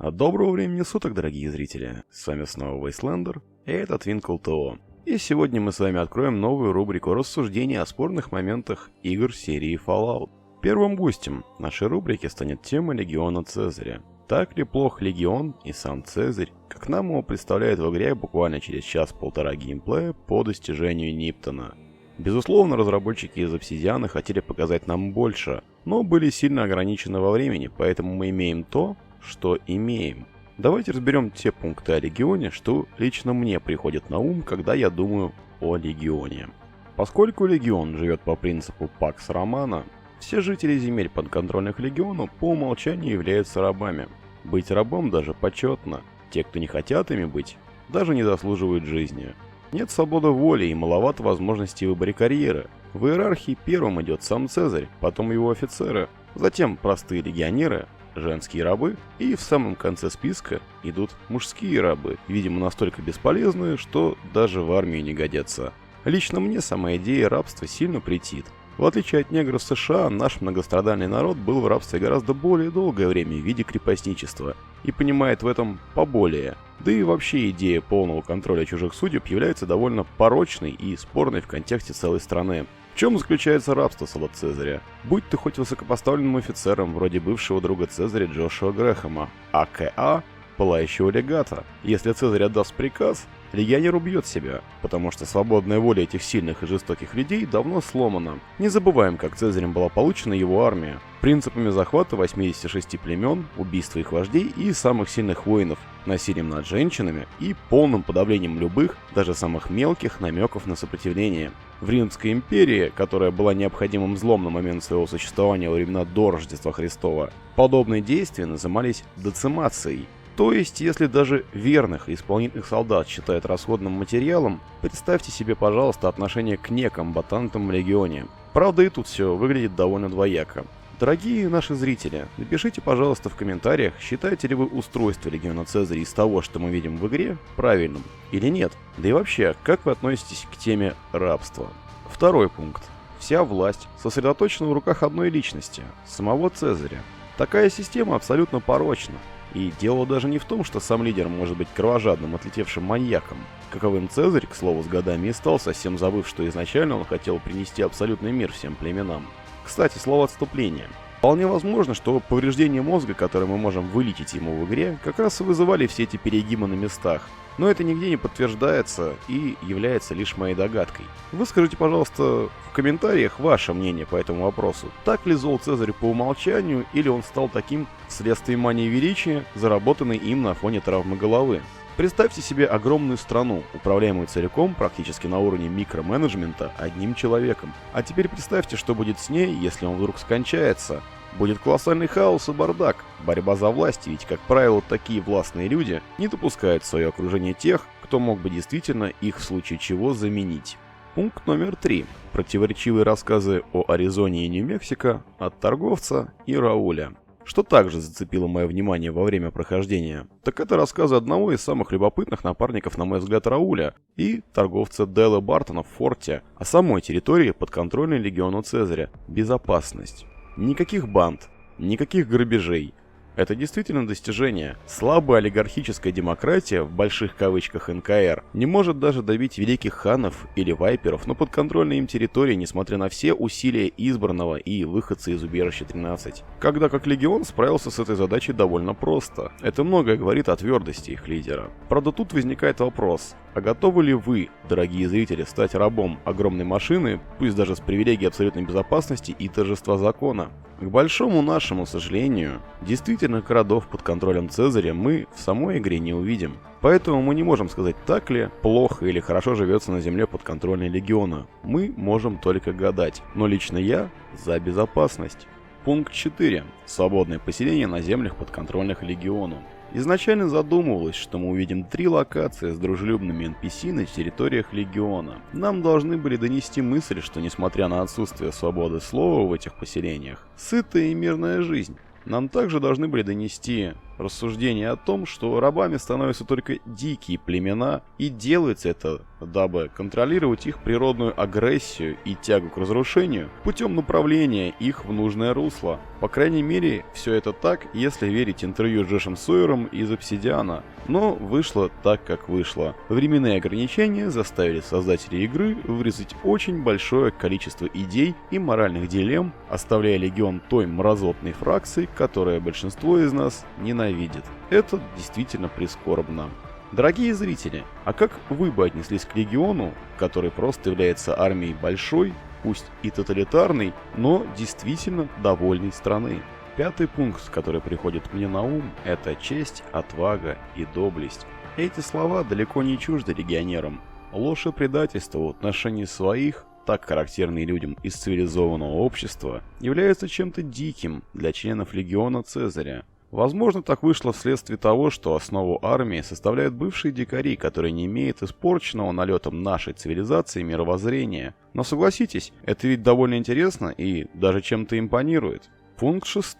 Доброго времени суток, дорогие зрители! С вами снова Вейслендер, и это Twinkle TO. И сегодня мы с вами откроем новую рубрику рассуждений о спорных моментах игр серии Fallout. Первым гостем нашей рубрики станет тема Легиона Цезаря. Так ли плох Легион и сам Цезарь, как нам его представляют в игре буквально через час-полтора геймплея по достижению Ниптона? Безусловно, разработчики из Obsidian хотели показать нам больше, но были сильно ограничены во времени, поэтому мы имеем то, что имеем. Давайте разберем те пункты о Легионе, что лично мне приходит на ум, когда я думаю о Легионе. Поскольку Легион живет по принципу Pax Romana, все жители земель, подконтрольных Легиону, по умолчанию являются рабами. Быть рабом даже почетно. Те, кто не хотят ими быть, даже не заслуживают жизни. Нет свободы воли и маловато возможностей в выборе карьеры. В иерархии первым идет сам Цезарь, потом его офицеры, затем простые легионеры, женские рабы, и в самом конце списка идут мужские рабы, видимо настолько бесполезные, что даже в армию не годятся. Лично мне сама идея рабства сильно претит. В отличие от негров США, наш многострадальный народ был в рабстве гораздо более долгое время в виде крепостничества и понимает в этом поболее. Да и вообще идея полного контроля чужих судеб является довольно порочной и спорной в контексте целой страны. В чем заключается рабство солод Цезаря? Будь ты хоть высокопоставленным офицером, вроде бывшего друга Цезаря Джошуа Грэхэма, АКА, пылающего легата. Если Цезарь отдаст приказ, легионер убьет себя, потому что свободная воля этих сильных и жестоких людей давно сломана. Не забываем, как Цезарем была получена его армия. Принципами захвата 86 племен, убийства их вождей и самых сильных воинов, насилием над женщинами и полным подавлением любых, даже самых мелких намеков на сопротивление. В Римской империи, которая была необходимым злом на момент своего существования во времена до Рождества Христова, подобные действия назывались децимацией. То есть, если даже верных и исполнительных солдат считают расходным материалом, представьте себе, пожалуйста, отношение к некомбатантам в Легионе. Правда, и тут все выглядит довольно двояко. Дорогие наши зрители, напишите, пожалуйста, в комментариях, считаете ли вы устройство Легиона Цезаря из того, что мы видим в игре, правильным или нет. Да и вообще, как вы относитесь к теме рабства? Второй пункт. Вся власть сосредоточена в руках одной личности – самого Цезаря. Такая система абсолютно порочна. И дело даже не в том, что сам лидер может быть кровожадным, отлетевшим маньяком. Каковым Цезарь, к слову, с годами и стал, совсем забыв, что изначально он хотел принести абсолютный мир всем племенам. Кстати, слово «отступление». Вполне возможно, что повреждения мозга, которые мы можем вылечить ему в игре, как раз и вызывали все эти перегибы на местах. Но это нигде не подтверждается и является лишь моей догадкой. Выскажите, пожалуйста, в комментариях ваше мнение по этому вопросу. Так ли зол Цезарь по умолчанию, или он стал таким вследствие мании величия, заработанной им на фоне травмы головы? Представьте себе огромную страну, управляемую целиком практически на уровне микроменеджмента одним человеком. А теперь представьте, что будет с ней, если он вдруг скончается. Будет колоссальный хаос и бардак, борьба за власть, ведь, как правило, такие властные люди не допускают в свое окружение тех, кто мог бы действительно их в случае чего заменить. Пункт номер 3. Противоречивые рассказы о Аризоне и Нью-Мексико от торговца и Рауля. Что также зацепило мое внимание во время прохождения, так это рассказы одного из самых любопытных напарников, на мой взгляд, Рауля и торговца Делла Бартона в форте о самой территории, подконтрольной Легиону Цезаря – безопасность. Никаких банд, никаких грабежей. Это действительно достижение. Слабая олигархическая демократия, в больших кавычках НКР, не может даже добить великих ханов или вайперов на подконтрольной им территории, несмотря на все усилия избранного и выходца из убежища 13. Когда как Легион справился с этой задачей довольно просто. Это многое говорит о твердости их лидера. Правда, тут возникает вопрос. А готовы ли вы, дорогие зрители, стать рабом огромной машины, пусть даже с привилегией абсолютной безопасности и торжества закона? К большому нашему сожалению, действительно городов под контролем Цезаря мы в самой игре не увидим. Поэтому мы не можем сказать, так ли плохо или хорошо живется на земле подконтрольной Легиона. Мы можем только гадать, но лично я за безопасность. Пункт 4. Свободное поселение на землях подконтрольных Легиону. Изначально задумывалось, что мы увидим 3 локации с дружелюбными NPC на территориях Легиона. Нам должны были донести мысль, что несмотря на отсутствие свободы слова в этих поселениях, сытая и мирная жизнь. Нам также должны были донести рассуждение о том, что рабами становятся только дикие племена, и делается это, дабы контролировать их природную агрессию и тягу к разрушению путем направления их в нужное русло. По крайней мере, все это так, если верить интервью с Джошем Сойером из Obsidian. Но вышло так, как вышло. Временные ограничения заставили создателей игры вырезать очень большое количество идей и моральных дилемм, оставляя Легион той мразотной фракцией, которая большинство из нас ненавидит. Это действительно прискорбно. Дорогие зрители, а как вы бы отнеслись к Легиону, который просто является армией большой, пусть и тоталитарной, но действительно довольной страны? Пятый пункт, который приходит мне на ум, это честь, отвага и доблесть. Эти слова далеко не чужды легионерам. Ложь и предательство в отношении своих, так характерные людям из цивилизованного общества, являются чем-то диким для членов Легиона Цезаря. Возможно, так вышло вследствие того, что основу армии составляют бывшие дикари, которые не имеют испорченного налетом нашей цивилизации мировоззрения. Но согласитесь, это ведь довольно интересно и даже чем-то импонирует. Пункт 6.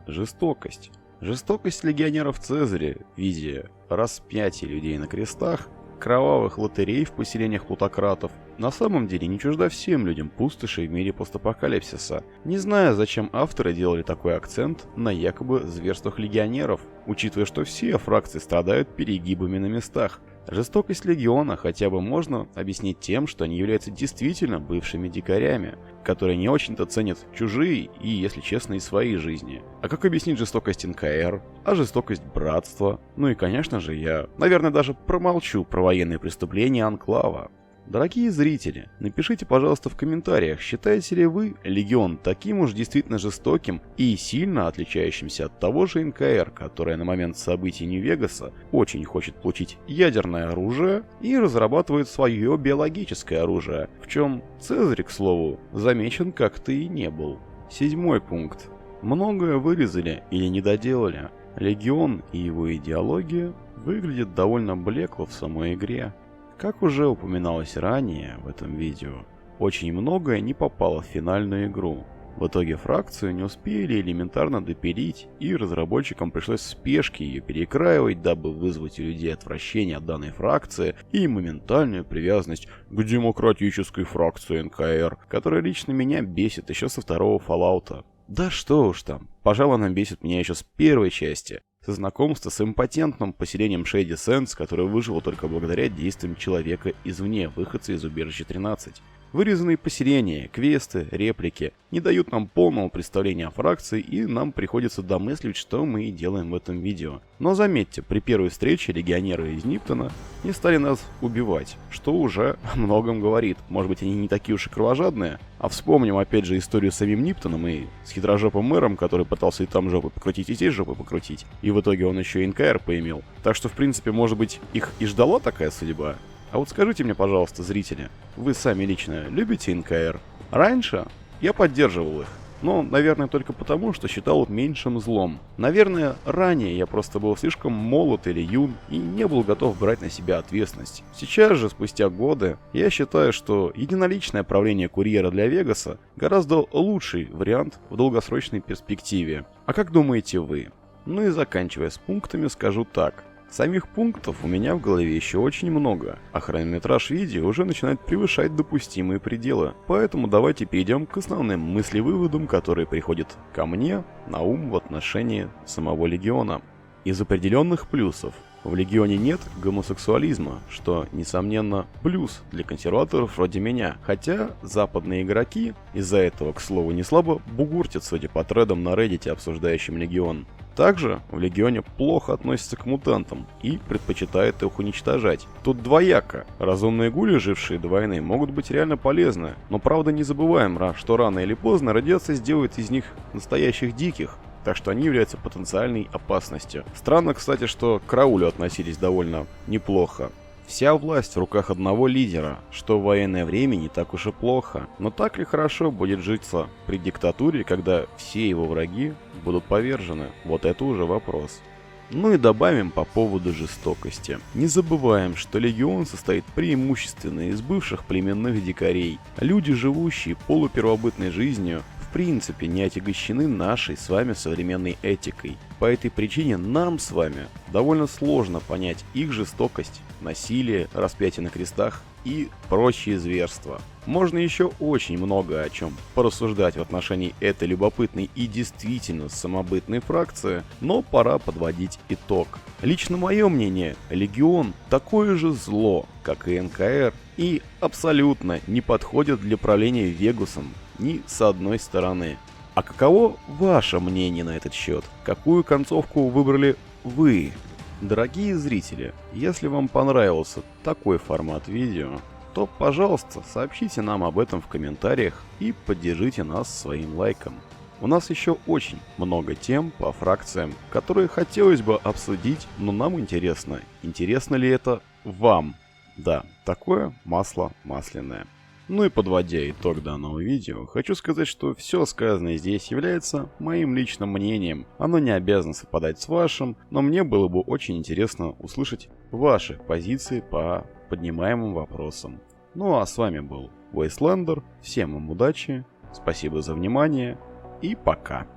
Жестокость. Жестокость легионеров Цезаря в виде распятия людей на крестах, кровавых лотерей в поселениях плутократов, на самом деле не чужда всем людям пустоши в мире постапокалипсиса. Не знаю, зачем авторы делали такой акцент на якобы зверствах легионеров, учитывая, что все фракции страдают перегибами на местах. Жестокость Легиона хотя бы можно объяснить тем, что они являются действительно бывшими дикарями, которые не очень-то ценят чужие и, если честно, и свои жизни. А как объяснить жестокость НКР, а жестокость Братства? Ну и, конечно же, я, наверное, даже промолчу про военные преступления Анклава. Дорогие зрители, напишите, пожалуйста, в комментариях, считаете ли вы Легион таким уж действительно жестоким и сильно отличающимся от того же НКР, которое на момент событий Нью-Вегаса очень хочет получить ядерное оружие и разрабатывает свое биологическое оружие, в чем Цезарь, к слову, замечен как-то и не был. 7 пункт. Многое вырезали или не доделали. Легион и его идеология выглядят довольно блекло в самой игре. Как уже упоминалось ранее в этом видео, очень многое не попало в финальную игру. В итоге фракцию не успели элементарно допилить, и разработчикам пришлось в спешке ее перекраивать, дабы вызвать у людей отвращение от данной фракции и моментальную привязанность к демократической фракции НКР, которая лично меня бесит еще со второго Fallout. Да что уж там, пожалуй, она бесит меня еще с первой части. Со знакомства с импотентным поселением Shady Sands, которое выжило только благодаря действиям человека извне, выходца из убежища 13. Вырезанные поселения, квесты, реплики не дают нам полного представления о фракции, и нам приходится домысливать, что мы и делаем в этом видео. Но заметьте, при первой встрече легионеры из Ниптона не стали нас убивать, что уже о многом говорит. Может быть, они не такие уж и кровожадные? А вспомним опять же историю с самим Ниптоном и с хитрожопым мэром, который пытался и там жопы покрутить, и здесь жопы покрутить. И в итоге он еще и НКР поимел. Так что, в принципе, может быть, их и ждала такая судьба? А вот скажите мне, пожалуйста, зрители, вы сами лично любите НКР? Раньше я поддерживал их, но, наверное, только потому, что считал их меньшим злом. Наверное, ранее я просто был слишком молод или юн и не был готов брать на себя ответственность. Сейчас же, спустя годы, я считаю, что единоличное правление курьера для Вегаса гораздо лучший вариант в долгосрочной перспективе. А как думаете вы? Ну и заканчивая с пунктами, скажу так. Самих пунктов у меня в голове еще очень много, а хронометраж видео уже начинает превышать допустимые пределы. Поэтому давайте перейдем к основным мыслевыводам, которые приходят ко мне на ум в отношении самого Легиона. Из определенных плюсов. В Легионе нет гомосексуализма, что, несомненно, плюс для консерваторов вроде меня. Хотя западные игроки из-за этого, к слову, не слабо бугуртят, судя по тредам на Reddit, обсуждающим Легион. Также в Легионе плохо относятся к мутантам и предпочитают их уничтожать. Тут двояко. Разумные гули, жившие до войны, могут быть реально полезны, но правда не забываем, что рано или поздно радиация сделает из них настоящих диких, так что они являются потенциальной опасностью. Странно, кстати, что к Раулю относились довольно неплохо. Вся власть в руках одного лидера, что в военное время не так уж и плохо. Но так ли хорошо будет житься при диктатуре, когда все его враги будут повержены? Вот это уже вопрос. Ну и добавим по поводу жестокости. Не забываем, что Легион состоит преимущественно из бывших племенных дикарей. Люди, живущие полупервобытной жизнью, в принципе не отягощены нашей с вами современной этикой. По этой причине нам с вами довольно сложно понять их жестокость, насилие, распятие на крестах и прочие зверства. Можно еще очень много о чем порассуждать в отношении этой любопытной и действительно самобытной фракции, но пора подводить итог. Лично мое мнение, Легион такое же зло, как и НКР, и абсолютно не подходит для правления Вегасом ни с одной стороны. А каково ваше мнение на этот счет? Какую концовку выбрали вы? Дорогие зрители, если вам понравился такой формат видео, то, пожалуйста, сообщите нам об этом в комментариях и поддержите нас своим лайком. У нас еще очень много тем по фракциям, которые хотелось бы обсудить, но нам интересно, интересно ли это вам? Да, такое масло масляное. Ну и подводя итог данного видео, хочу сказать, что все сказанное здесь является моим личным мнением. Оно не обязано совпадать с вашим, но мне было бы очень интересно услышать ваши позиции по поднимаемым вопросам. Ну а с вами был Вейслендер, всем вам удачи, спасибо за внимание и пока.